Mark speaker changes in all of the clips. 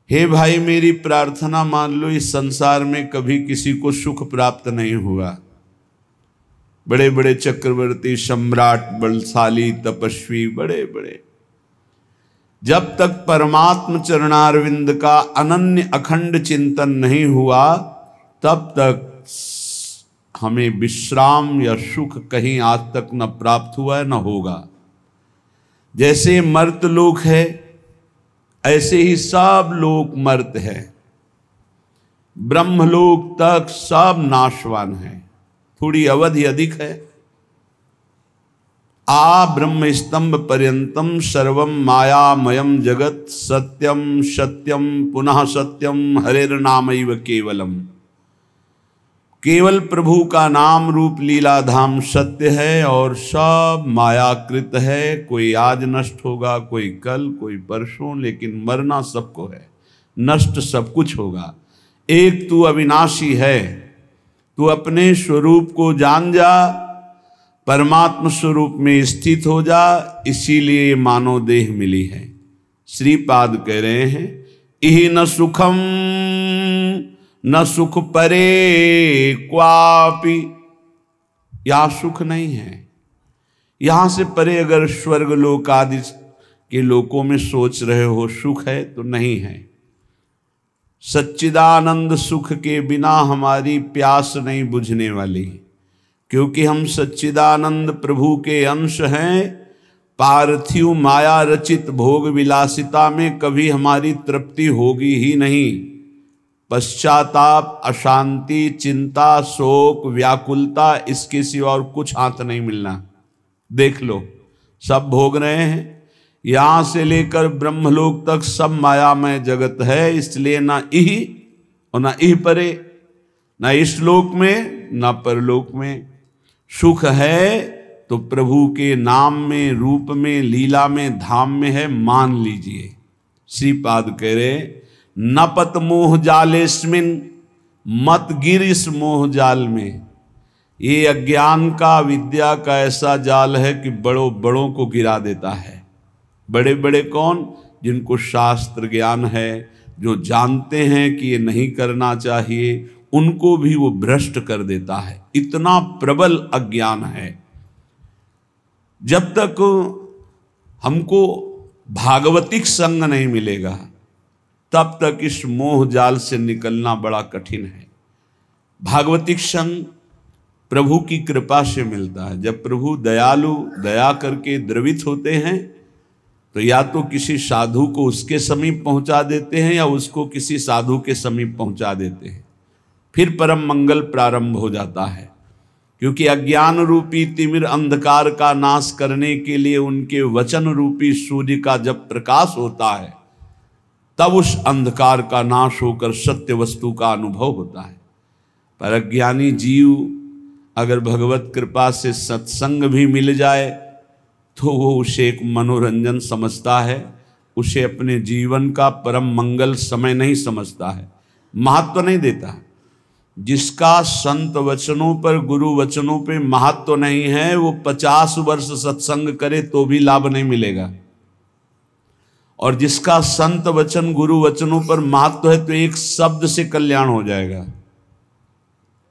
Speaker 1: हे भाई मेरी प्रार्थना मान लो, इस संसार में कभी किसी को सुख प्राप्त नहीं हुआ। बड़े बड़े चक्रवर्ती, सम्राट, बलशाली, तपस्वी, बड़े बड़े, जब तक परमात्म चरणारविंद का अनन्य अखंड चिंतन नहीं हुआ तब तक हमें विश्राम या सुख कहीं आज तक न प्राप्त हुआ है न होगा। जैसे मर्त लोक है ऐसे ही सब लोक मर्त है, ब्रह्मलोक तक सब नाशवान है, थोड़ी अवधि अधिक है। आ ब्रह्म स्तंभ पर्यंतम सर्वम मायामयम जगत सत्यम सत्यम पुनः सत्यम हरेर्नामैव केवलम। केवल प्रभु का नाम रूप लीला धाम सत्य है और सब मायाकृत है। कोई आज नष्ट होगा, कोई कल, कोई परसों, लेकिन मरना सबको है, नष्ट सब कुछ होगा। एक तू अविनाशी है, तू अपने स्वरूप को जान जा, परमात्म स्वरूप में स्थित हो जा, इसीलिए मानव देह मिली है। श्रीपाद कह रहे हैं इहि न सुखम न सुख परे क्वापि, यहां सुख नहीं है। यहां से परे अगर स्वर्ग लोक आदि के लोकों में सोच रहे हो सुख है तो नहीं है। सच्चिदानंद सुख के बिना हमारी प्यास नहीं बुझने वाली, क्योंकि हम सच्चिदानंद प्रभु के अंश हैं। पार्थिव माया रचित भोग विलासिता में कभी हमारी तृप्ति होगी ही नहीं। पश्चाताप, अशांति, चिंता, शोक, व्याकुलता, इसके सिवा और कुछ हाथ नहीं मिलना। देख लो सब भोग रहे हैं, यहां से लेकर ब्रह्मलोक तक सब मायामय जगत है। इसलिए ना इहि और ना इह परे, ना इस लोक में ना परलोक में। सुख है तो प्रभु के नाम में, रूप में, लीला में, धाम में है, मान लीजिए। श्रीपाद कह रहे न पत मोह जालेस्मिन, मत गिर इस मोह जाल में। ये अज्ञान का, विद्या का ऐसा जाल है कि बड़ों बड़ों को गिरा देता है। बड़े बड़े कौन? जिनको शास्त्र ज्ञान है, जो जानते हैं कि ये नहीं करना चाहिए, उनको भी वो भ्रष्ट कर देता है। इतना प्रबल अज्ञान है। जब तक हमको भागवतिक संग नहीं मिलेगा तब तक इस मोह जाल से निकलना बड़ा कठिन है। भागवतिक संग प्रभु की कृपा से मिलता है। जब प्रभु दयालु, दया करके द्रवित होते हैं तो या तो किसी साधु को उसके समीप पहुंचा देते हैं या उसको किसी साधु के समीप पहुंचा देते हैं, फिर परम मंगल प्रारंभ हो जाता है। क्योंकि अज्ञान रूपी तिमिर अंधकार का नाश करने के लिए उनके वचन रूपी सूर्य का जब प्रकाश होता है तब उस अंधकार का नाश होकर सत्य वस्तु का अनुभव होता है। पर अज्ञानी जीव अगर भगवत कृपा से सत्संग भी मिल जाए तो वो उसे एक मनोरंजन समझता है, उसे अपने जीवन का परम मंगल समय नहीं समझता है, महत्व नहीं देता है। जिसका संत वचनों पर, गुरु वचनों पे महत्व नहीं है, वो 50 वर्ष सत्संग करे तो भी लाभ नहीं मिलेगा। और जिसका संत वचन, गुरु वचनों पर महत्व है तो एक शब्द से कल्याण हो जाएगा।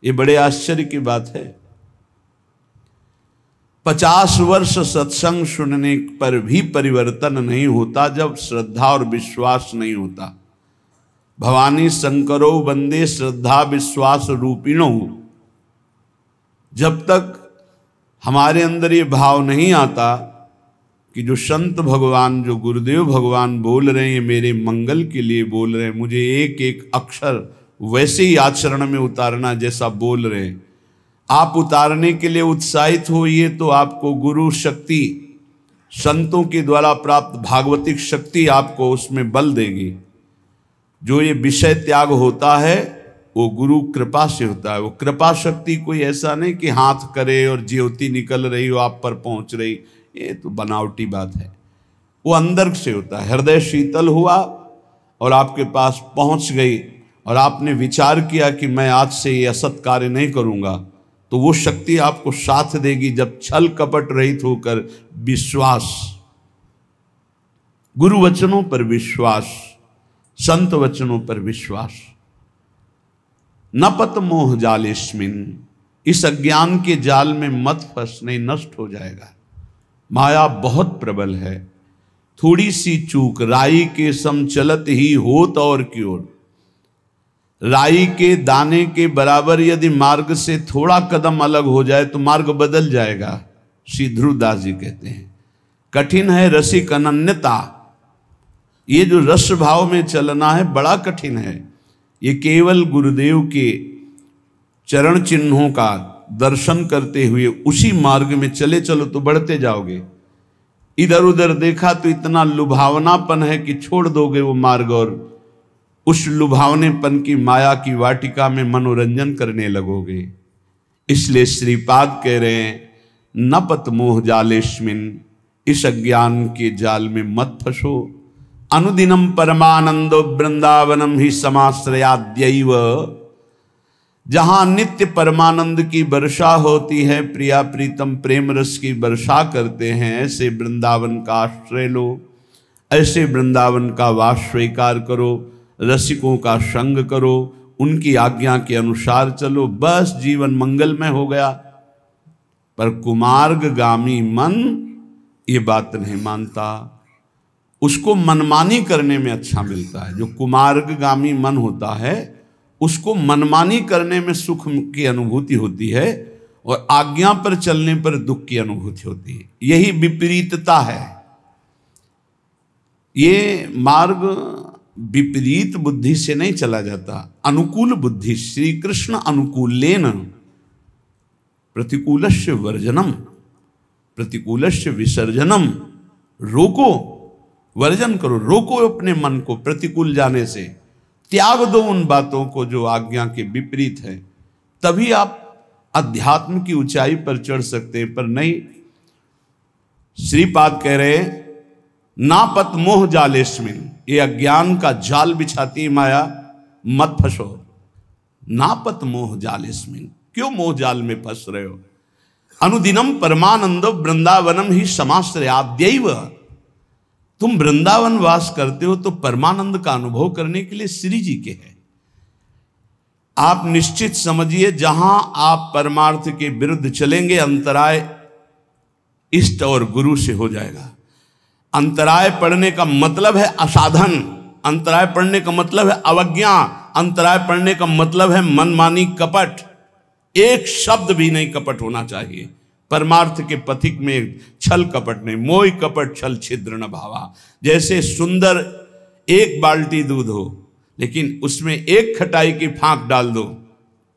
Speaker 1: ये बड़े आश्चर्य की बात है। 50 वर्ष सत्संग सुनने पर भी परिवर्तन नहीं होता जब श्रद्धा और विश्वास नहीं होता। भवानी शंकरो वंदे श्रद्धा विश्वास रूपिणो। जब तक हमारे अंदर ये भाव नहीं आता कि जो संत भगवान, जो गुरुदेव भगवान बोल रहे हैं मेरे मंगल के लिए बोल रहे हैं, मुझे एक एक अक्षर वैसे ही आचरण में उतारना जैसा बोल रहे हैं, आप उतारने के लिए उत्साहित होइए तो आपको गुरु शक्ति, संतों के द्वारा प्राप्त भागवतिक शक्ति आपको उसमें बल देगी। जो ये विषय त्याग होता है वो गुरु कृपा से होता है। वो कृपा शक्ति कोई ऐसा नहीं कि हाथ करे और ज्योति निकल रही हो आप पर पहुंच रही, ये तो बनावटी बात है। वो अंदर से होता है। हृदय शीतल हुआ और आपके पास पहुंच गई और आपने विचार किया कि मैं आज से ये असत कार्य नहीं करूंगा, तो वो शक्ति आपको साथ देगी। जब छल कपट रहित होकर विश्वास, गुरु वचनों पर विश्वास, संत वचनों पर विश्वास। न पत मोह जालेस्मिन, इस अज्ञान के जाल में मत फंस, नहीं नष्ट हो जाएगा। माया बहुत प्रबल है, थोड़ी सी चूक राई के सम चलत ही होत और क्यों। राई के दाने के बराबर यदि मार्ग से थोड़ा कदम अलग हो जाए तो मार्ग बदल जाएगा। श्री ध्रुवदास जी कहते हैं कठिन है रसिक अनन्यता। ये जो रस भाव में चलना है बड़ा कठिन है। ये केवल गुरुदेव के चरण चिन्हों का दर्शन करते हुए उसी मार्ग में चले चलो तो बढ़ते जाओगे। इधर उधर देखा तो इतना लुभावनापन है कि छोड़ दोगे वो मार्ग और उस लुभावनेपन की माया की वाटिका में मनोरंजन करने लगोगे। इसलिए श्रीपाद कह रहे हैं न पत मोह जालेस्मिन, इस अज्ञान के जाल में मत फंसो। अनुदिनम परमानंदो वृंदावनम ही समाश्रयाद्यैव, जहां नित्य परमानंद की वर्षा होती है, प्रिया प्रीतम प्रेम रस की वर्षा करते हैं, ऐसे वृंदावन का आश्रय लो, ऐसे वृंदावन का वास स्वीकार करो, रसिकों का संग करो, उनकी आज्ञा के अनुसार चलो, बस जीवन मंगलमय हो गया। पर कुमार्गगामी मन ये बात नहीं मानता, उसको मनमानी करने में अच्छा मिलता है। जो कुमार्गगामी मन होता है उसको मनमानी करने में सुख की अनुभूति होती है और आज्ञा पर चलने पर दुख की अनुभूति होती है। यही विपरीतता है। ये मार्ग विपरीत बुद्धि से नहीं चला जाता, अनुकूल बुद्धि। श्री कृष्ण अनुकूलेन प्रतिकूलस्य वर्जनम प्रतिकूलस्य विसर्जनम। रोको, वर्जन करो, रोको अपने मन को प्रतिकूल जाने से, त्याग दो उन बातों को जो आज्ञा के विपरीत है, तभी आप अध्यात्म की ऊंचाई पर चढ़ सकते हैं। पर नहीं, श्रीपाद कह रहे नापत मोह जालेस्मिन, ये अज्ञान का जाल बिछाती माया, मत फंसो। नापत मोह जालेस्मिन, क्यों मोह जाल में फंस रहे हो। अनुदिनम परमानंदो वृंदावनम ही समाश्रयाद्यैव, तुम वृंदावन वास करते हो तो परमानंद का अनुभव करने के लिए श्री जी के हैं। आप निश्चित समझिए जहां आप परमार्थ के विरुद्ध चलेंगे अंतराय इष्ट और गुरु से हो जाएगा। अंतराय पड़ने का मतलब है असाधन, अंतराय पड़ने का मतलब है अवज्ञा, अंतराय पड़ने का मतलब है मनमानी कपट। एक शब्द भी नहीं कपट होना चाहिए। परमार्थ के पथिक में छल कपट नहीं, मोह कपट छल छिद्र न भावा। जैसे सुंदर एक बाल्टी दूध हो लेकिन उसमें एक खटाई की फांक डाल दो,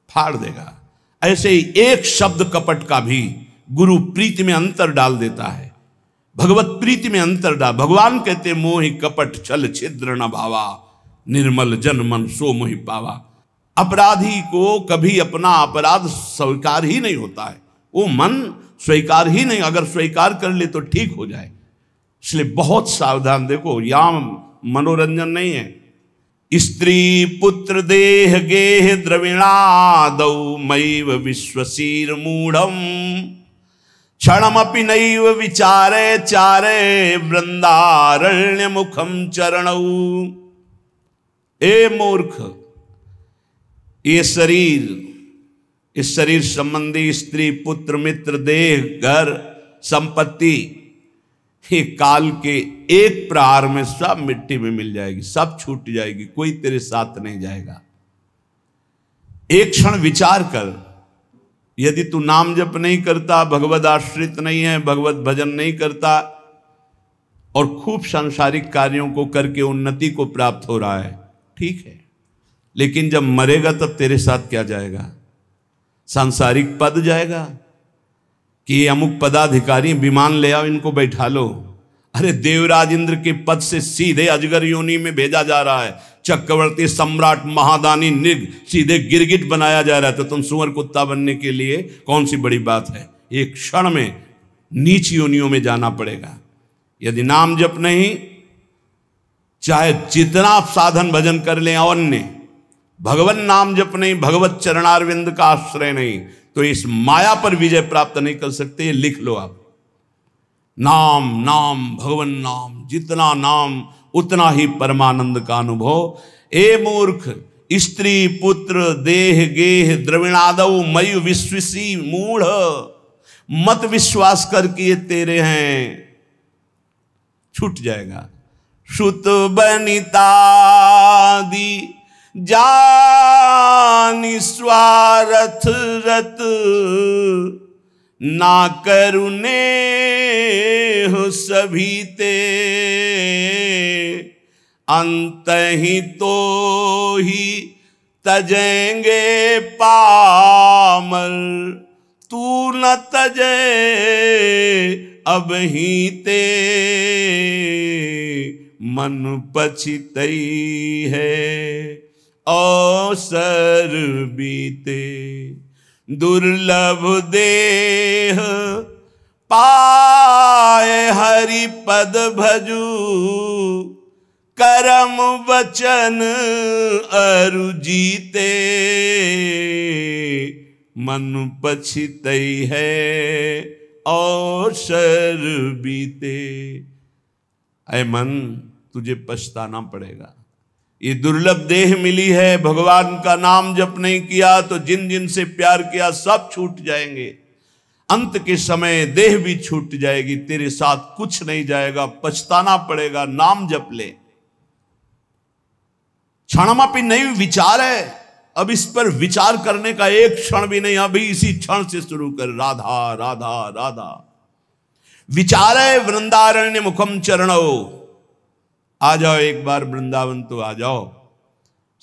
Speaker 1: फाड़ देगा। ऐसे ही एक शब्द कपट का भी गुरु प्रीति में अंतर डाल देता है, भगवत प्रीति में अंतर डाल। भगवान कहते मोहि कपट छल छिद्र न भावा, निर्मल जन मन सो मोहि पावा। अपराधी को कभी अपना अपराध स्वीकार ही नहीं होता है, वो मन स्वीकार ही नहीं, अगर स्वीकार कर ले तो ठीक हो जाए। इसलिए बहुत सावधान। देखो यहाँ मनोरंजन नहीं है। स्त्री पुत्र देह गेह द्रविणादौ मैव विश्वसीर मूढ़म, क्षणमपि नैव विचारे चारे वृंदारण्य मुखम चरणौ। ए मूर्ख, ये शरीर, इस शरीर संबंधी स्त्री पुत्र मित्र देह घर संपत्ति, ये काल के एक प्रहार में सब मिट्टी में मिल जाएगी, सब छूट जाएगी, कोई तेरे साथ नहीं जाएगा। एक क्षण विचार कर, यदि तू नाम जप नहीं करता, भगवद आश्रित नहीं है, भगवत भजन नहीं करता और खूब सांसारिक कार्यों को करके उन्नति को प्राप्त हो रहा है, ठीक है, लेकिन जब मरेगा तब तेरे साथ क्या जाएगा? सांसारिक पद जाएगा कि ये अमुक पदाधिकारी विमान ले आओ, इनको बैठा लो। अरे देवराज इंद्र के पद से सीधे अजगर योनि में भेजा जा रहा है, चक्रवर्ती सम्राट महादानी निग सीधे गिरगिट बनाया जा रहा है, तो तुम सुअर कुत्ता बनने के लिए कौन सी बड़ी बात है? एक क्षण में नीच योनियों में जाना पड़ेगा। यदि नाम जप नहीं, चाहे जितना आप साधन भजन कर लें, अन्य भगवान नाम जप नहीं, भगवत चरणारविंद का आश्रय नहीं, तो इस माया पर विजय प्राप्त नहीं कर सकते। लिख लो आप, नाम नाम भगवान नाम, जितना नाम उतना ही परमानंद का अनुभव। ए मूर्ख, स्त्री पुत्र देह गेह द्रविणादव मयि विश्वसी मूढ़, मत विश्वास कर कि ये तेरे हैं, छूट जाएगा। श्रुत बनितादि जानि स्वार्थ रत, ना करुणे हो सभी ते, अंत ही तो ही तजेंगे पामर, तू न तजे अब ही ते, मन पछितई है अवसर बीते, दुर्लभ देह पाए हरि पद भजू, करम वचन अरु जीते, मन पछितई है अवसर बीते। ऐ मन, तुझे पछताना पड़ेगा। ये दुर्लभ देह मिली है, भगवान का नाम जप नहीं किया तो जिन जिन से प्यार किया सब छूट जाएंगे। अंत के समय देह भी छूट जाएगी, तेरे साथ कुछ नहीं जाएगा, पछताना पड़ेगा। नाम जप ले। क्षणमापि नहीं विचार है, अब इस पर विचार करने का एक क्षण भी नहीं, अभी इसी क्षण से शुरू कर। राधा राधा राधा विचार है। वृंदारण्य मुखम चरणो, आ जाओ एक बार वृंदावन तो आ जाओ,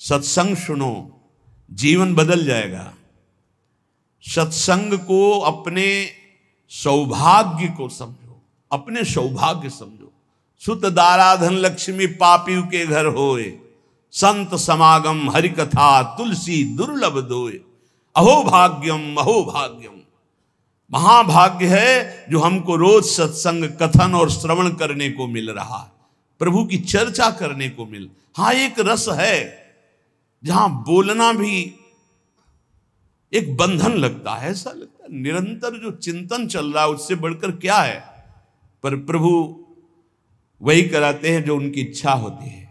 Speaker 1: सत्संग सुनो, जीवन बदल जाएगा। सत्संग को अपने सौभाग्य को समझो, अपने सौभाग्य समझो। सुत दाराधन लक्ष्मी पापी के घर होए, संत समागम हरि कथा तुलसी दुर्लभ दोए। अहो भाग्यम अहो भाग्यम, महाभाग्य है जो हमको रोज सत्संग कथन और श्रवण करने को मिल रहा है, प्रभु की चर्चा करने को मिल। हाँ, एक रस है जहां बोलना भी एक बंधन लगता है, ऐसा लगता है निरंतर जो चिंतन चल रहा है उससे बढ़कर क्या है। पर प्रभु वही कराते हैं जो उनकी इच्छा होती है।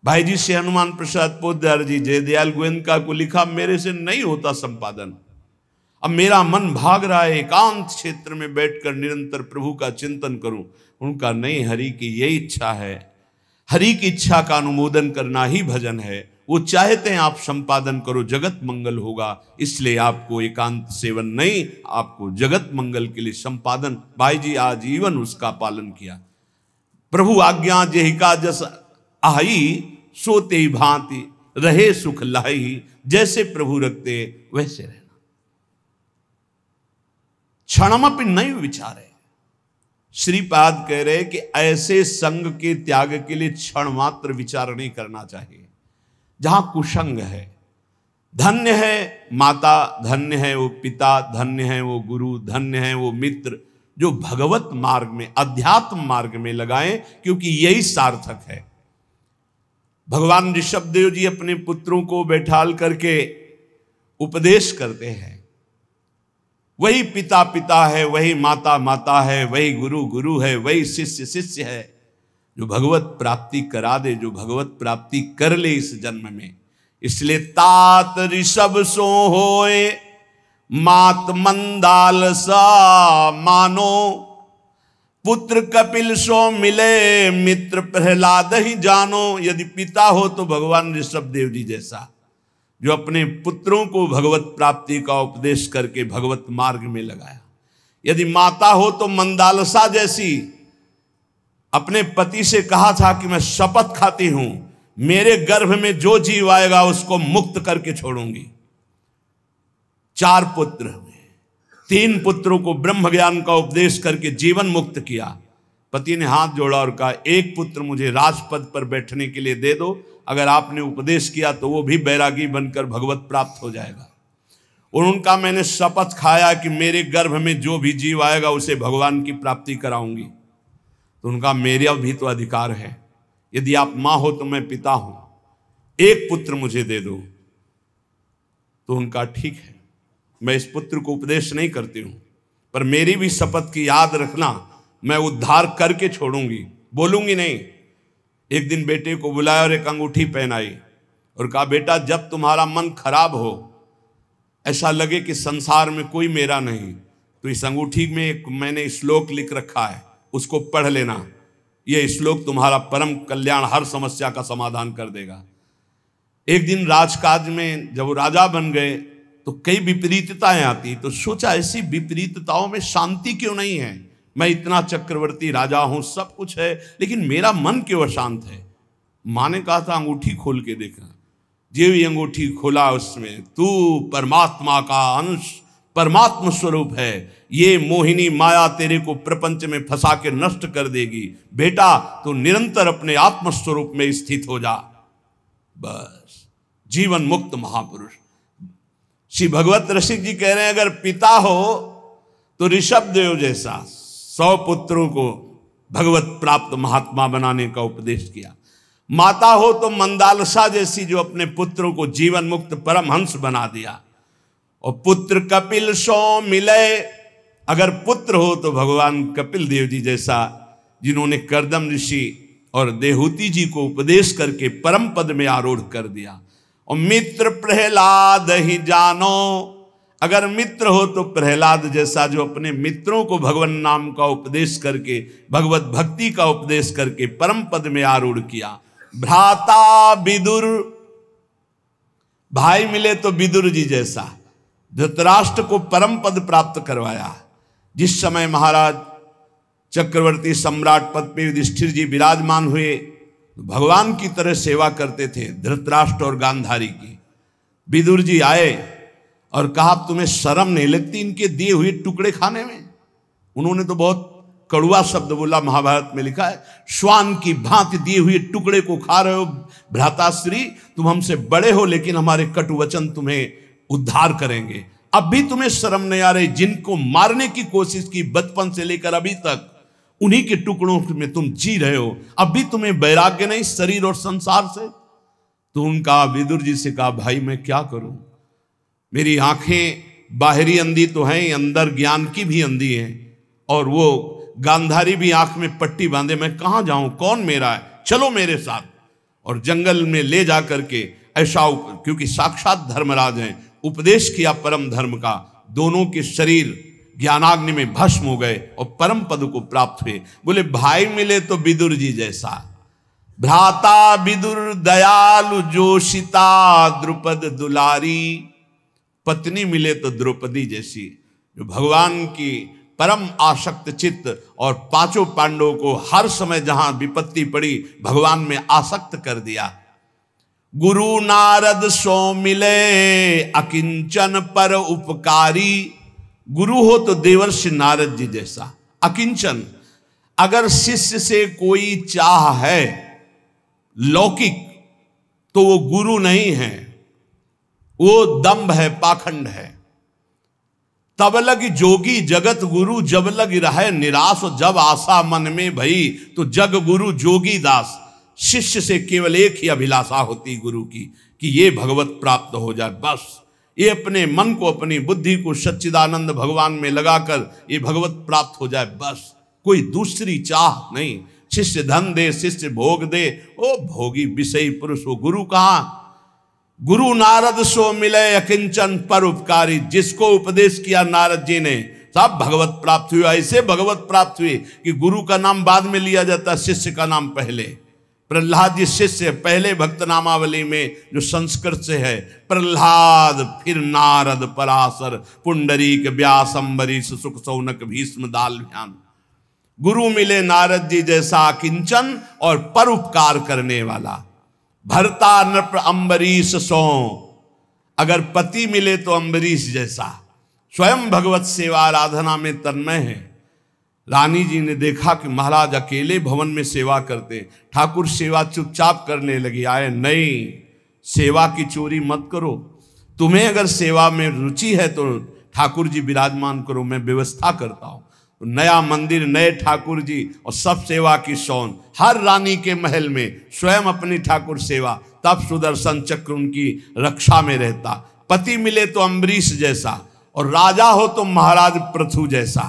Speaker 1: भाई जी से हनुमान प्रसाद पोद्दार जी जयदयाल गोयनका को लिखा, मेरे से नहीं होता संपादन, अब मेरा मन भाग रहा है एकांत क्षेत्र में बैठकर निरंतर प्रभु का चिंतन करूं। उनका नहीं, हरि की यही इच्छा है, हरि की इच्छा का अनुमोदन करना ही भजन है। वो चाहते हैं आप संपादन करो, जगत मंगल होगा, इसलिए आपको एकांत सेवन नहीं, आपको जगत मंगल के लिए संपादन। भाई जी आजीवन उसका पालन किया। प्रभु आज्ञा जेहिका जस आई, सोते ही भांति रहे सुख लाही, जैसे प्रभु रखते वैसे रहना। क्षणमपि नहीं विचार है। श्रीपाद कह रहे कि ऐसे संग के त्याग के लिए क्षण मात्र विचार नहीं करना चाहिए जहां कुसंग है। धन्य है माता, धन्य है वो पिता, धन्य है वो गुरु, धन्य है वो मित्र जो भगवत मार्ग में, अध्यात्म मार्ग में लगाएं, क्योंकि यही सार्थक है। भगवान ऋषभदेव जी अपने पुत्रों को बैठाल करके उपदेश करते हैं। वही पिता पिता है, वही माता माता है, वही गुरु गुरु है, वही शिष्य शिष्य है, जो भगवत प्राप्ति करा दे, जो भगवत प्राप्ति कर ले इस जन्म में। इसलिए तात ऋषभ सो होए, मात मंदाल सा मानो, पुत्र कपिल सो मिले, मित्र प्रहलाद ही जानो। यदि पिता हो तो भगवान ऋषभदेव जी जैसा, जो अपने पुत्रों को भगवत प्राप्ति का उपदेश करके भगवत मार्ग में लगाया। यदि माता हो तो मंदालसा जैसी, अपने पति से कहा था कि मैं शपथ खाती हूं, मेरे गर्भ में जो जीव आएगा उसको मुक्त करके छोड़ूंगी। 4 पुत्र हुए, 3 पुत्रों को ब्रह्म ज्ञान का उपदेश करके जीवन मुक्त किया। पति ने हाथ जोड़ा और कहा, एक पुत्र मुझे राजपद पर बैठने के लिए दे दो, अगर आपने उपदेश किया तो वो भी बैरागी बनकर भगवत प्राप्त हो जाएगा। और उनका मैंने शपथ खाया कि मेरे गर्भ में जो भी जीव आएगा उसे भगवान की प्राप्ति कराऊंगी। तो उनका मेरा भी तो अधिकार है, यदि आप माँ हो तो मैं पिता हूं, एक पुत्र मुझे दे दो। तो उनका ठीक है, मैं इस पुत्र को उपदेश नहीं करती हूं, पर मेरी भी शपथ की याद रखना, मैं उद्धार करके छोड़ूंगी, बोलूंगी नहीं। एक दिन बेटे को बुलाया और एक अंगूठी पहनाई और कहा, बेटा जब तुम्हारा मन खराब हो, ऐसा लगे कि संसार में कोई मेरा नहीं, तो इस अंगूठी में एक मैंने श्लोक लिख रखा है, उसको पढ़ लेना। यह श्लोक तुम्हारा परम कल्याण, हर समस्या का समाधान कर देगा। एक दिन राजकाज में जब वो राजा बन गए तो कई विपरीतताएं आती, तो सोचा ऐसी विपरीतताओं में शांति क्यों नहीं है। मैं इतना चक्रवर्ती राजा हूं, सब कुछ है, लेकिन मेरा मन क्यों अशांत है। माँ ने कहा था अंगूठी खोल के देखना। जो भी अंगूठी खोला उसमें तू परमात्मा का अंश, परमात्मा स्वरूप है। ये मोहिनी माया तेरे को प्रपंच में फंसा के नष्ट कर देगी। बेटा तू निरंतर अपने आत्म स्वरूप में स्थित हो जा। बस जीवन मुक्त महापुरुष। श्री भगवत रसिक जी कह रहे हैं, अगर पिता हो तो ऋषभ देव जैसा 100 पुत्रों को भगवत प्राप्त महात्मा बनाने का उपदेश किया। माता हो तो मंदालसा जैसी, जो अपने पुत्रों को जीवन मुक्त परमहंस बना दिया। और पुत्र कपिल सो मिले, अगर पुत्र हो तो भगवान कपिल देव जी जैसा, जिन्होंने कर्दम ऋषि और देहूति जी को उपदेश करके परम पद में आरूढ़ कर दिया। और मित्र प्रहलाद ही जानो, अगर मित्र हो तो प्रहलाद जैसा, जो अपने मित्रों को भगवान नाम का उपदेश करके, भगवत भक्ति का उपदेश करके परम पद में आरूढ़ किया। भ्राता विदुर, भाई मिले तो विदुर जी जैसा, धृतराष्ट्र को परम पद प्राप्त करवाया। जिस समय महाराज चक्रवर्ती सम्राट पद पे युधिष्ठिर जी विराजमान हुए, भगवान की तरह सेवा करते थे धृतराष्ट्र और गांधारी की। विदुर जी आए और कहा, तुम्हें शर्म नहीं लगती इनके दिए हुए टुकड़े खाने में। उन्होंने तो बहुत कड़वा शब्द बोला, महाभारत में लिखा है, श्वान की भांति दिए हुए टुकड़े को खा रहे हो भ्राताश्री, तुम हमसे बड़े हो लेकिन हमारे कटु वचन तुम्हें उद्धार करेंगे। अब भी तुम्हें शर्म नहीं आ रही, जिनको मारने की कोशिश की बचपन से लेकर अभी तक, उन्हीं के टुकड़ों में तुम जी रहे हो, अब भी तुम्हें वैराग्य नहीं शरीर और संसार से। तो उनका विदुर जी से कहा, भाई मैं क्या करूं, मेरी आंखें बाहरी अंधी तो हैं, अंदर ज्ञान की भी अंधी हैं, और वो गांधारी भी आंख में पट्टी बांधे, मैं कहां जाऊं, कौन मेरा है, चलो मेरे साथ। और जंगल में ले जा करके ऐसा, क्योंकि साक्षात धर्मराज हैं, उपदेश किया परम धर्म का। दोनों के शरीर ज्ञानाग्नि में भस्म हो गए और परम पद को प्राप्त हुए। बोले भाई मिले तो विदुर जी जैसा, भ्राता विदुर दयालु जोशिता द्रुपद दुलारी, पत्नी मिले तो द्रौपदी जैसी, जो भगवान की परम आसक्त चित्त, और 5 पांडवों को हर समय जहां विपत्ति पड़ी भगवान में आसक्त कर दिया। गुरु नारद सो मिले अकिंचन पर उपकारी, गुरु हो तो देवर्षि नारद जी जैसा, अकिंचन। अगर शिष्य से कोई चाह है लौकिक तो वो गुरु नहीं है, वो दंभ है, पाखंड है। तब लग जोगी जगत गुरु, जब लग रहे निराश, और जब आशा मन में भई तो जग गुरु जोगी दास। शिष्य से केवल एक ही अभिलाषा होती गुरु की, कि ये भगवत प्राप्त हो जाए, बस। ये अपने मन को, अपनी बुद्धि को सच्चिदानंद भगवान में लगाकर ये भगवत प्राप्त हो जाए, बस। कोई दूसरी चाह नहीं। शिष्य धन दे, शिष्य भोग दे, ओ भोगी विषयी पुरुष, वो गुरु कहां। गुरु नारद सो मिले अकिंचन पर उपकारी, जिसको उपदेश किया नारद जी ने सब भगवत प्राप्त हुआ। ऐसे भगवत प्राप्त हुई कि गुरु का नाम बाद में लिया जाता, शिष्य का नाम पहले। प्रहलाद जी शिष्य, पहले भक्त नामावली में जो संस्कृत से है, प्रहलाद, फिर नारद, पराशर, पुंडरीक, व्यास, अम्बरीश, सुख, सौनक, भीष्म, दालभ्यान। गुरु मिले नारद जी जैसा किंचन और परोपकार करने वाला। भरता नृप अम्बरीश सो, अगर पति मिले तो अम्बरीश जैसा, स्वयं भगवत सेवा आराधना में तन्मय है। रानी जी ने देखा कि महाराज अकेले भवन में सेवा करते, ठाकुर सेवा चुपचाप करने लगी। आए, नहीं, सेवा की चोरी मत करो, तुम्हें अगर सेवा में रुचि है तो ठाकुर जी विराजमान करो, मैं व्यवस्था करता हूं। तो नया मंदिर, नए ठाकुर जी और सब सेवा की शौन, हर रानी के महल में स्वयं अपनी ठाकुर सेवा, तब सुदर्शन चक्र उनकी रक्षा में रहता। पति मिले तो अम्बरीश जैसा, और राजा हो तो महाराज पृथु जैसा।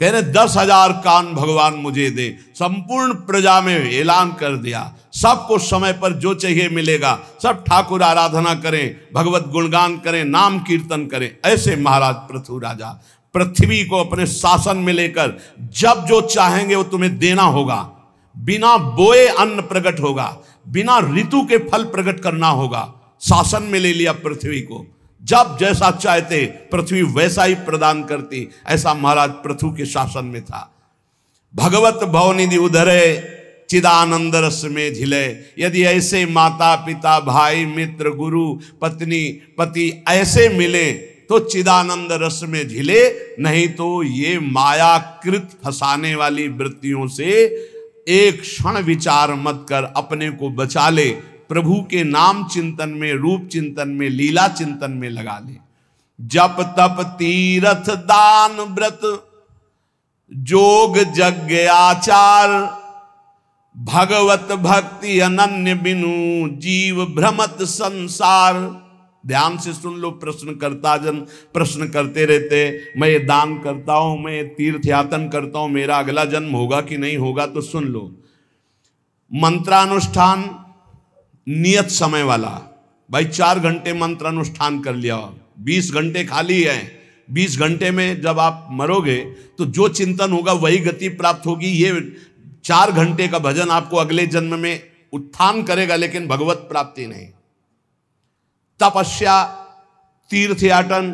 Speaker 1: कह रहे 10,000 कान भगवान मुझे दे। संपूर्ण प्रजा में ऐलान कर दिया, सबको समय पर जो चाहिए मिलेगा। सब ठाकुर आराधना करें, भगवत गुणगान करें, नाम कीर्तन करें। ऐसे महाराज पृथु राजा पृथ्वी को अपने शासन में लेकर जब जो चाहेंगे वो तुम्हें देना होगा। बिना बोए अन्न प्रकट होगा, बिना ऋतु के फल प्रकट करना होगा। शासन में ले लिया पृथ्वी को, जब जैसा चाहते पृथ्वी वैसा ही प्रदान करती। ऐसा महाराज पृथु के शासन में था। भगवत भवनिधि उधरे चिदानंद रस में झिले। यदि ऐसे माता पिता भाई मित्र गुरु पत्नी पति ऐसे मिले तो चिदानंद रस में झिले, नहीं तो ये मायाकृत फंसाने वाली वृत्तियों से एक क्षण विचार मत कर अपने को बचा ले। प्रभु के नाम चिंतन में, रूप चिंतन में, लीला चिंतन में लगा ले। जप तप तीर्थ दान व्रत जोग यज्ञ आचार, भगवत भक्ति अनन्य बिनु जीव भ्रमत संसार। ध्यान से सुन लो। प्रश्नकर्ता जन प्रश्न करते रहते, मैं ये दान करता हूं, मैं ये तीर्थ यातन करता हूं, मेरा अगला जन्म होगा कि नहीं होगा? तो सुन लो, मंत्रानुष्ठान नियत समय वाला। भाई 4 घंटे मंत्रानुष्ठान कर लिया, 20 घंटे खाली है। 20 घंटे में जब आप मरोगे तो जो चिंतन होगा वही गति प्राप्त होगी। ये 4 घंटे का भजन आपको अगले जन्म में उत्थान करेगा, लेकिन भगवत प्राप्ति नहीं। तपस्या, तीर्थयाटन,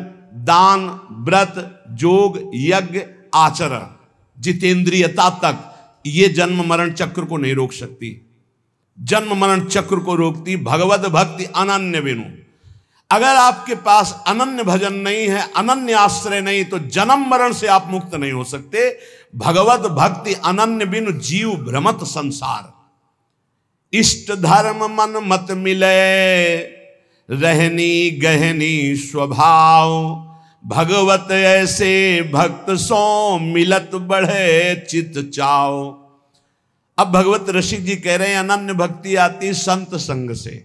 Speaker 1: दान, व्रत, जोग, यज्ञ, आचरण, जितेंद्रियता तक ये जन्म मरण चक्र को नहीं रोक सकती। जन्म मरण चक्र को रोकती भगवत भक्ति अनन्य बिनु। अगर आपके पास अनन्य भजन नहीं है, अनन्य आश्रय नहीं, तो जन्म मरण से आप मुक्त नहीं हो सकते। भगवत भक्ति अनन्य बिनु जीव भ्रमत संसार। इष्ट धर्म मन मत मिले, रहनी गहनी स्वभाव, भगवत ऐसे भक्त सो मिलत बढ़े चित चाओ। अब भगवत रसिक जी कह रहे हैं अनन्य भक्ति आती संत संग से,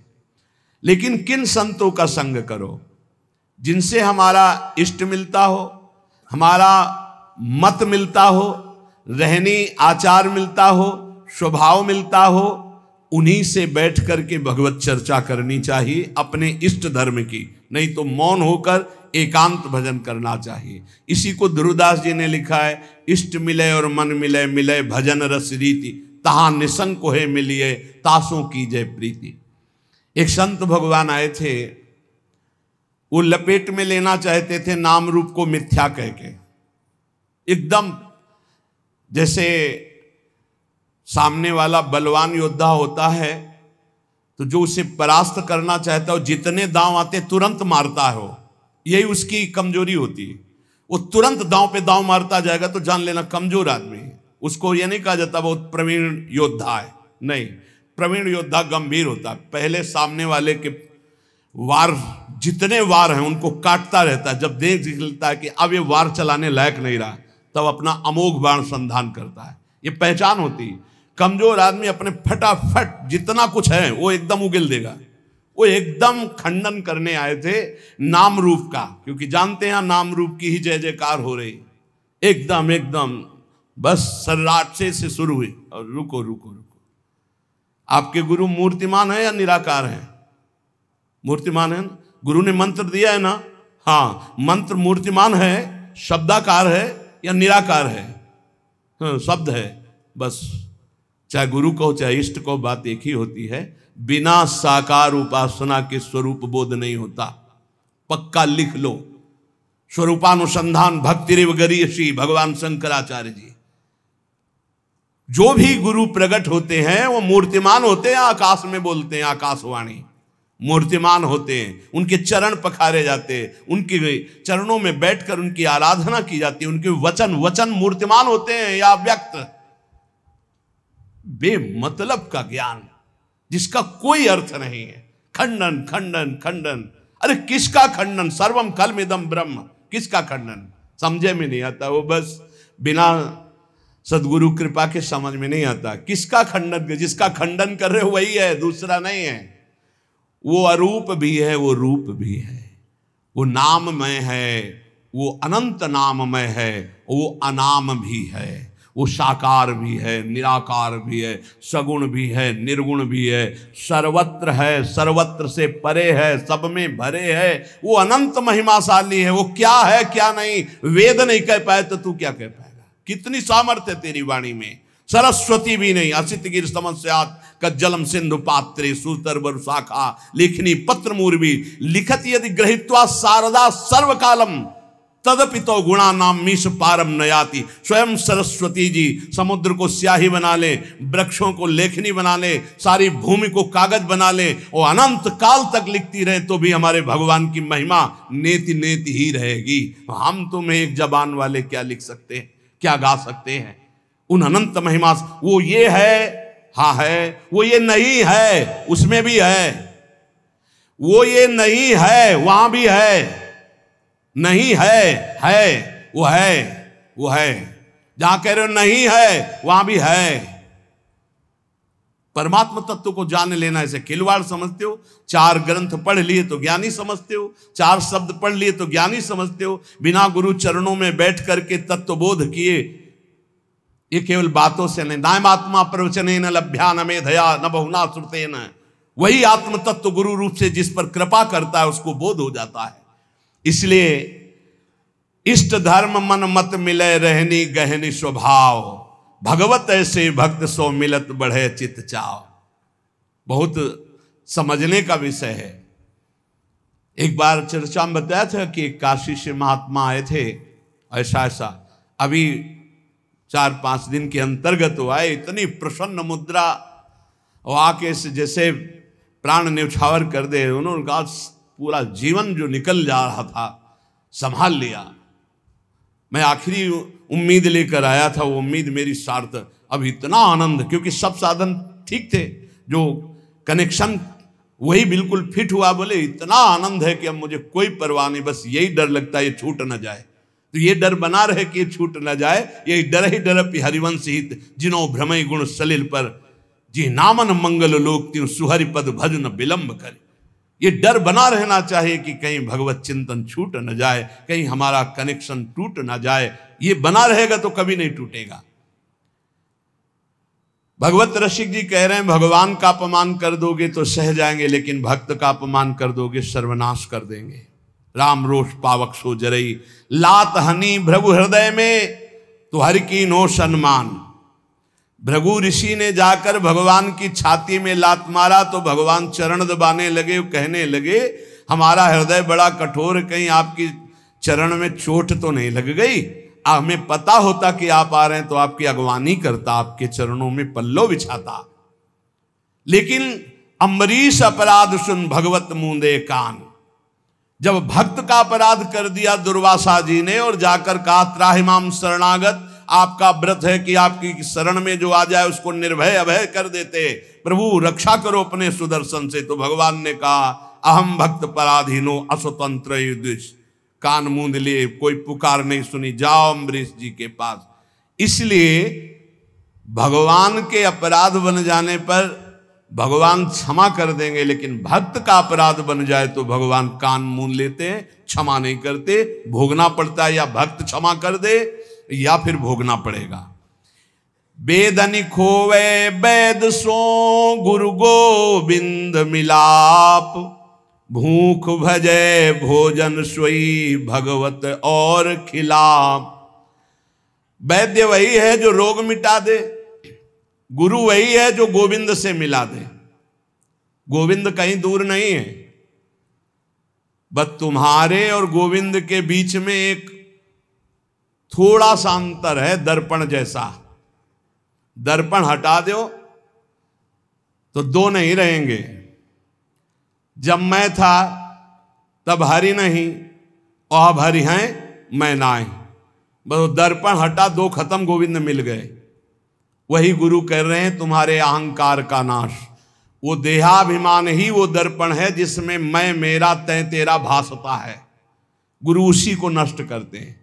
Speaker 1: लेकिन किन संतों का संग करो? जिनसे हमारा इष्ट मिलता हो, हमारा मत मिलता हो, रहनी आचार मिलता हो, स्वभाव मिलता हो, उन्हीं से बैठ करके भगवत चर्चा करनी चाहिए अपने इष्ट धर्म की। नहीं तो मौन होकर एकांत भजन करना चाहिए। इसी को ध्रुवदास जी ने लिखा है, इष्ट मिले और मन मिले, मिले भजन रस रीति, तहां निसंग को है मिलिए, तासों की जय प्रीति। एक संत भगवान आए थे, वो लपेट में लेना चाहते थे नाम रूप को मिथ्या कह के। एकदम जैसे सामने वाला बलवान योद्धा होता है तो जो उसे परास्त करना चाहता है, जितने दांव आते तुरंत मारता है। वो यही उसकी कमजोरी होती है। वो तुरंत दांव पे दांव मारता जाएगा तो जान लेना कमजोर आदमी है। उसको ये नहीं कहा जाता बहुत प्रवीण योद्धा है, नहीं। प्रवीण योद्धा गंभीर होता है। पहले सामने वाले के वार, जितने वार हैं उनको काटता रहता है। जब देख निकलता है कि अब ये वार चलाने लायक नहीं रहा, तब अपना अमोघ बाण संधान करता है। ये पहचान होती है। कमजोर आदमी अपने फटाफट जितना कुछ है वो एकदम उगिल देगा। वो एकदम खंडन करने आए थे नाम रूप का, क्योंकि जानते हैं नाम रूप की ही जय जयकार हो रही। एकदम बस सर्राट से शुरू हुई और रुको। आपके गुरु मूर्तिमान है या निराकार है? मूर्तिमान है। गुरु ने मंत्र दिया है ना, हाँ, मंत्र मूर्तिमान है, शब्दाकार है या निराकार है? हाँ, शब्द है बस। चाहे गुरु कहो चाहे इष्ट कहो, बात एक ही होती है। बिना साकार उपासना के स्वरूप बोध नहीं होता। पक्का लिख लो। स्वरूपानुसंधान भक्तिरिव गरीयसी, भगवान शंकराचार्य जी। जो भी गुरु प्रकट होते हैं वो मूर्तिमान होते हैं। आकाश में बोलते हैं, आकाशवाणी, मूर्तिमान होते हैं। उनके चरण पखारे जाते हैं, उनके चरणों में बैठकर उनकी आराधना की जाती है। उनके वचन मूर्तिमान होते हैं या व्यक्त। बेमतलब का ज्ञान जिसका कोई अर्थ नहीं है। खंडन। अरे किसका खंडन? सर्वम कलमिदम ब्रह्म। किसका खंडन? समझे में नहीं आता। वो बस बिना सदगुरु कृपा के समझ में नहीं आता। किसका खंडन? जिसका खंडन कर रहे हो वही है, दूसरा नहीं है। वो अरूप भी है, वो रूप भी है, वो नाम में है, वो अनंत नाममय है, वो अनाम भी है, वो साकार भी है, निराकार भी है, सगुण भी है, निर्गुण भी है, सर्वत्र है, सर्वत्र से परे है, सब में भरे है, वो अनंत महिमाशाली है। वो क्या है क्या नहीं वेद नहीं कह पाए तो तू क्या कह पाएगा? कितनी सामर्थ्य तेरी वाणी में। सरस्वती भी नहीं, असित गिर समस्यात कज्जलम सिंधु पात्रे सुतर शाखा लेखनी पत्र मूर्वी लिखत यदि ग्रहित्वा शारदा सर्वकालम तदपि तो गुणा नाम मीश पारम नयाति। स्वयं सरस्वती जी समुद्र को स्याही बना ले, वृक्षों को लेखनी बना ले, सारी भूमि को कागज बना ले और अनंत काल तक लिखती रहे तो भी हमारे भगवान की महिमा नेति नेति ही रहेगी। हम तुम एक जबान वाले क्या लिख सकते हैं, क्या गा सकते हैं उन अनंत महिमा। वो ये है, हाँ है, वो ये नहीं है, उसमें भी है, वो ये नहीं है, वहां भी है, नहीं है, वो है, वो है, जहां कह रहे हो नहीं है वहां भी है। परमात्मा तत्व को जान लेना ऐसे खिलवाड़ समझते हो? 4 ग्रंथ पढ़ लिए तो ज्ञानी समझते हो, 4 शब्द पढ़ लिए तो ज्ञानी समझते हो, बिना गुरु चरणों में बैठ करके तत्वबोध किए। ये केवल बातों से नहीं, नायम आत्मा प्रवचने न लभ्या न मेधया न बहुना श्रुते न। वही आत्म तत्व गुरु रूप से जिस पर कृपा करता है उसको बोध हो जाता है। इसलिए इष्ट धर्म मन मत मिले रहनी गहनी स्वभाव, भगवत ऐसे भक्त सो मिलत बढ़े चित चाव। बहुत समझने का विषय है। एक बार चर्चा में बताया था कि काशी से महात्मा आए थे, ऐसा ऐसा अभी 4-5 दिन के अंतर्गत वो आए, इतनी प्रसन्न मुद्रा और आके से जैसे प्राण न्यौछावर कर दे। उन्होंने कहा पूरा जीवन जो निकल जा रहा था संभाल लिया। मैं आखिरी उम्मीद लेकर आया था, वो उम्मीद मेरी सार्थक। अब इतना आनंद, क्योंकि सब साधन ठीक थे, जो कनेक्शन वही बिल्कुल फिट हुआ। बोले इतना आनंद है कि अब मुझे कोई परवाह नहीं, बस यही डर लगता है ये छूट न जाए। तो ये डर बना रहे कि ये छूट न जाए, यही डर ही डर हरिवंश हित जिनो भ्रमय गुण सलिल पर जी नामन मंगल लोक त्यों सुहरि पद भजन विलंब कर। ये डर बना रहना चाहिए कि कहीं भगवत चिंतन छूट न जाए, कहीं हमारा कनेक्शन टूट न जाए। ये बना रहेगा तो कभी नहीं टूटेगा। भगवत रसिक जी कह रहे हैं भगवान का अपमान कर दोगे तो सह जाएंगे, लेकिन भक्त का अपमान कर दोगे सर्वनाश कर देंगे। राम रोष पावक सो जरई लात हनी भृगु हृदय में तो हर की नो सम्मान। भृगु ऋषि ने जाकर भगवान की छाती में लात मारा तो भगवान चरण दबाने लगे, कहने लगे हमारा हृदय बड़ा कठोर, कहीं आपकी चरण में चोट तो नहीं लग गई? हमें पता होता कि आप आ रहे हैं तो आपकी अगवानी करता, आपके चरणों में पल्लो बिछाता। लेकिन अम्बरीश अपराध सुन भगवत मूंदे कान। जब भक्त का अपराध कर दिया दुर्वासा जी ने और जाकर कहा त्राहिमाम शरणागत, आपका व्रत है कि आपकी शरण में जो आ जाए उसको निर्भय अभय कर देते, प्रभु रक्षा करो अपने सुदर्शन से। तो भगवान ने कहा अहम भक्त पराधीनो अस्वतंत्र युधिष। कान मूंद लिए, कोई पुकार नहीं सुनी, जाओ अम्बरीश जी के पास। इसलिए भगवान के अपराध बन जाने पर भगवान क्षमा कर देंगे, लेकिन भक्त का अपराध बन जाए तो भगवान कान मूंद लेते हैं, क्षमा नहीं करते। भोगना पड़ता है, या भक्त क्षमा कर दे या फिर भोगना पड़ेगा। बेदनि खोवे बैद सो गुरु गोविंद मिलाप, भूख भजे भोजन सोई भगवत और खिलाप। वैद्य वही है जो रोग मिटा दे, गुरु वही है जो गोविंद से मिला दे। गोविंद कहीं दूर नहीं है, बस तुम्हारे और गोविंद के बीच में एक थोड़ा सा अंतर है, दर्पण जैसा। दर्पण हटा दो तो दो नहीं रहेंगे। जब मैं था तब हरि नहीं और अब हरि हैं मैं नाई। बस दर्पण हटा, दो खत्म, गोविंद मिल गए। वही गुरु कह रहे हैं तुम्हारे अहंकार का नाश। वो देहाभिमान ही वो दर्पण है जिसमें मैं मेरा तय तेरा भासता है। गुरु उसी को नष्ट करते हैं।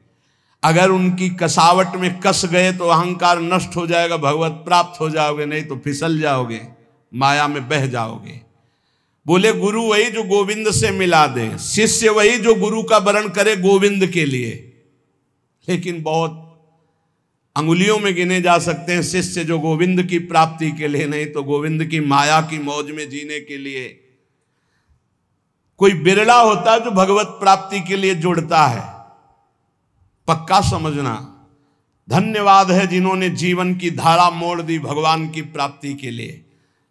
Speaker 1: अगर उनकी कसावट में कस गए तो अहंकार नष्ट हो जाएगा, भगवत प्राप्त हो जाओगे, नहीं तो फिसल जाओगे, माया में बह जाओगे। बोले गुरु वही जो गोविंद से मिला दे, शिष्य वही जो गुरु का वरण करे गोविंद के लिए। लेकिन बहुत अंगुलियों में गिने जा सकते हैं शिष्य जो गोविंद की प्राप्ति के लिए, नहीं तो गोविंद की माया की मौज में जीने के लिए। कोई बिरला होता है जो भगवत प्राप्ति के लिए जुड़ता है। पक्का समझना, धन्यवाद है जिन्होंने जीवन की धारा मोड़ दी भगवान की प्राप्ति के लिए।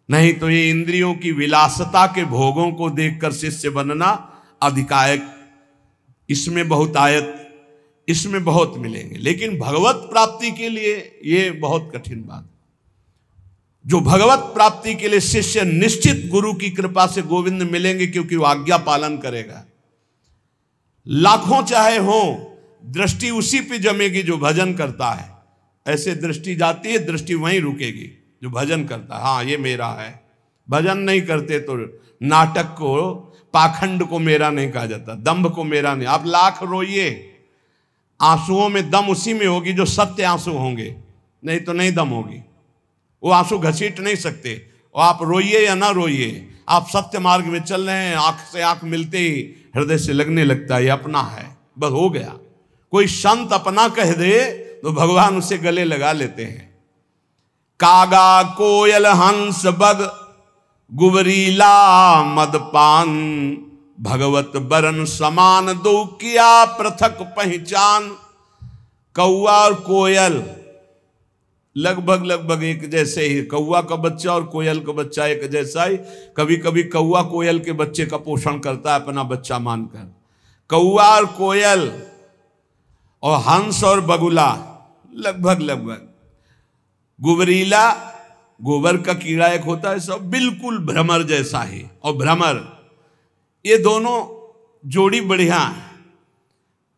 Speaker 1: नहीं तो ये इंद्रियों की विलासता के भोगों को देखकर शिष्य बनना अधिकायक, इसमें बहुत आयत, इसमें बहुत मिलेंगे। लेकिन भगवत प्राप्ति के लिए ये बहुत कठिन बात। जो भगवत प्राप्ति के लिए शिष्य निश्चित गुरु की कृपा से गोविंद मिलेंगे, क्योंकि वो आज्ञा पालन करेगा। लाखों चाहे हो, दृष्टि उसी पे जमेगी जो भजन करता है। ऐसे दृष्टि जाती है, दृष्टि वहीं रुकेगी जो भजन करता है। हाँ ये मेरा है। भजन नहीं करते तो नाटक को, पाखंड को मेरा नहीं कहा जाता, दंभ को मेरा नहीं। आप लाख रोइए, आंसुओं में दम उसी में होगी जो सत्य आंसू होंगे, नहीं तो नहीं दम होगी। वो आंसू घसीट नहीं सकते। और आप रोइए या ना रोइए, आप सत्य मार्ग में चल रहे हैं, आंख से आंख मिलते ही हृदय से लगने लगता है ये अपना है, बस हो गया। कोई संत अपना कह दे तो भगवान उसे गले लगा लेते हैं। कागा कोयल हंस बग गुबरीला मदपान, भगवत बरन समान दो किया पृथक पहचान। कौआ और कोयल लगभग एक जैसे ही, कौआ का बच्चा और कोयल का बच्चा एक जैसा ही। कभी कभी कौआ कोयल के बच्चे का पोषण करता है अपना बच्चा मानकर। कौआ और कोयल और हंस और बगुला लगभग। गुबरीला, गोबर का कीड़ा एक होता है, सब बिल्कुल भ्रमर जैसा ही। और भ्रमर, ये दोनों जोड़ी बढ़िया है।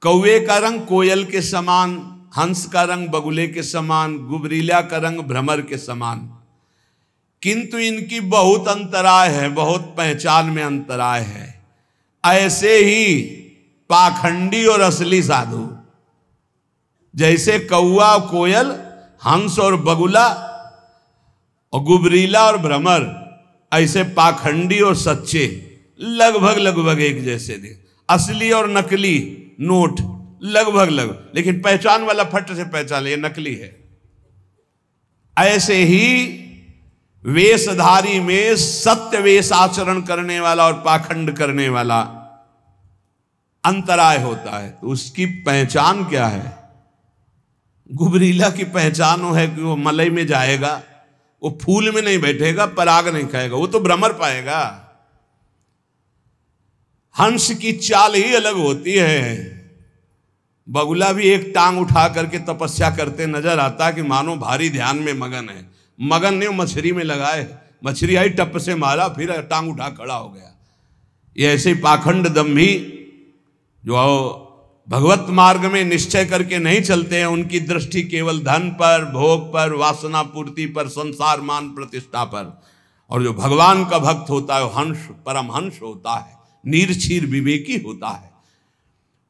Speaker 1: कौवे का रंग कोयल के समान, हंस का रंग बगुले के समान, गुबरीला का रंग भ्रमर के समान। किंतु इनकी बहुत अंतराय है, बहुत पहचान में अंतराय है। ऐसे ही पाखंडी और असली साधु, जैसे कौआ कोयल, हंस और बगुला और गुबरीला और भ्रमर, ऐसे पाखंडी और सच्चे लगभग एक जैसे थे। असली और नकली नोट लगभग, लेकिन पहचान वाला फट से पहचान ये नकली है। ऐसे ही वेशधारी में सत्य वेश आचरण करने वाला और पाखंड करने वाला अंतराय होता है। तो उसकी पहचान क्या है? गुबरीला की पहचान वो है कि वो मलई में जाएगा, वो फूल में नहीं बैठेगा, पराग नहीं खाएगा, वो तो भ्रमर पाएगा। हंस की चाल ही अलग होती है। बगुला भी एक टांग उठा करके तपस्या करते नजर आता है कि मानो भारी ध्यान में मगन है। मगन नहीं, मछली में लगाए, मछली आई टप से मारा, फिर टांग उठा खड़ा हो गया। ये ऐसे पाखंड दम्भी जो भगवत मार्ग में निश्चय करके नहीं चलते हैं, उनकी दृष्टि केवल धन पर, भोग पर, वासना पूर्ति पर, संसार मान प्रतिष्ठा पर। और जो भगवान का भक्त होता है वो हंस, परम हंस होता है, नीरछीर विवेकी होता है।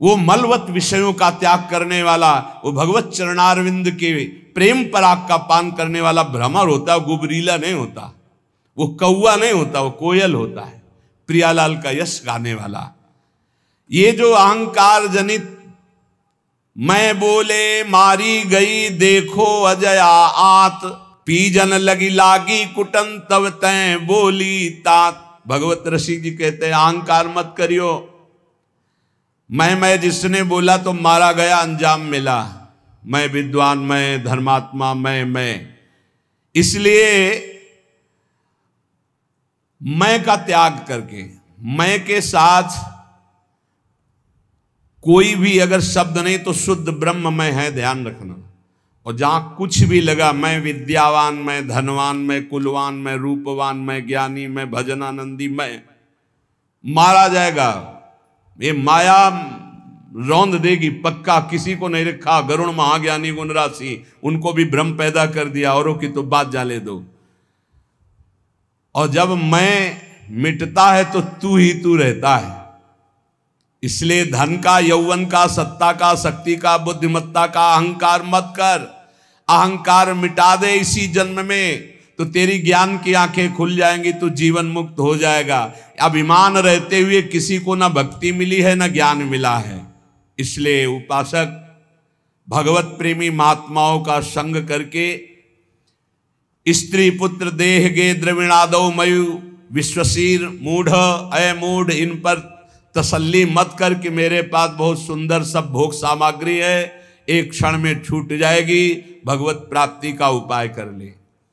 Speaker 1: वो मलवत विषयों का त्याग करने वाला, वो भगवत चरणारविंद के प्रेम पराग का पान करने वाला भ्रमर होता है। गुबरीला नहीं होता, वो कौआ नहीं होता, वो कोयल होता है, प्रियालाल का यश गाने वाला। ये जो अहंकार जनित मैं बोले मारी गई देखो अजया आत, पीजन लगी लागी कुटन तब तय बोली तात। भगवत ऋषि जी कहते हैं अहंकार मत करियो। मैं जिसने बोला तो मारा गया, अंजाम मिला। मैं विद्वान, मैं धर्मात्मा, मैं। इसलिए मैं का त्याग करके, मैं के साथ कोई भी अगर शब्द नहीं तो शुद्ध ब्रह्म में है, ध्यान रखना। और जहां कुछ भी लगा, मैं विद्यावान, मैं धनवान, मैं कुलवान, मैं रूपवान, मैं ज्ञानी, मैं भजनानंदी, मैं, मारा जाएगा। ये माया रौंद देगी पक्का। किसी को नहीं रखा, गरुण महाज्ञानी गुण राशि, उनको भी भ्रम पैदा कर दिया, औरों की तो बात जाले दो। और जब मैं मिटता है तो तू ही तू रहता है। इसलिए धन का, यौवन का, सत्ता का, शक्ति का, बुद्धिमत्ता का अहंकार मत कर। अहंकार मिटा दे इसी जन्म में तो तेरी ज्ञान की आंखें खुल जाएंगी, तू जीवन मुक्त हो जाएगा। अभिमान रहते हुए किसी को ना भक्ति मिली है ना ज्ञान मिला है। इसलिए उपासक भगवत प्रेमी महात्माओं का संग करके स्त्री पुत्र देह गे द्रविणादो मयु विश्वसीर मूढ़ अय मूढ़, इन पर तसल्ली मत कर कि मेरे पास बहुत सुंदर सब भोग सामग्री है, एक क्षण में छूट जाएगी, भगवत प्राप्ति का उपाय कर ले।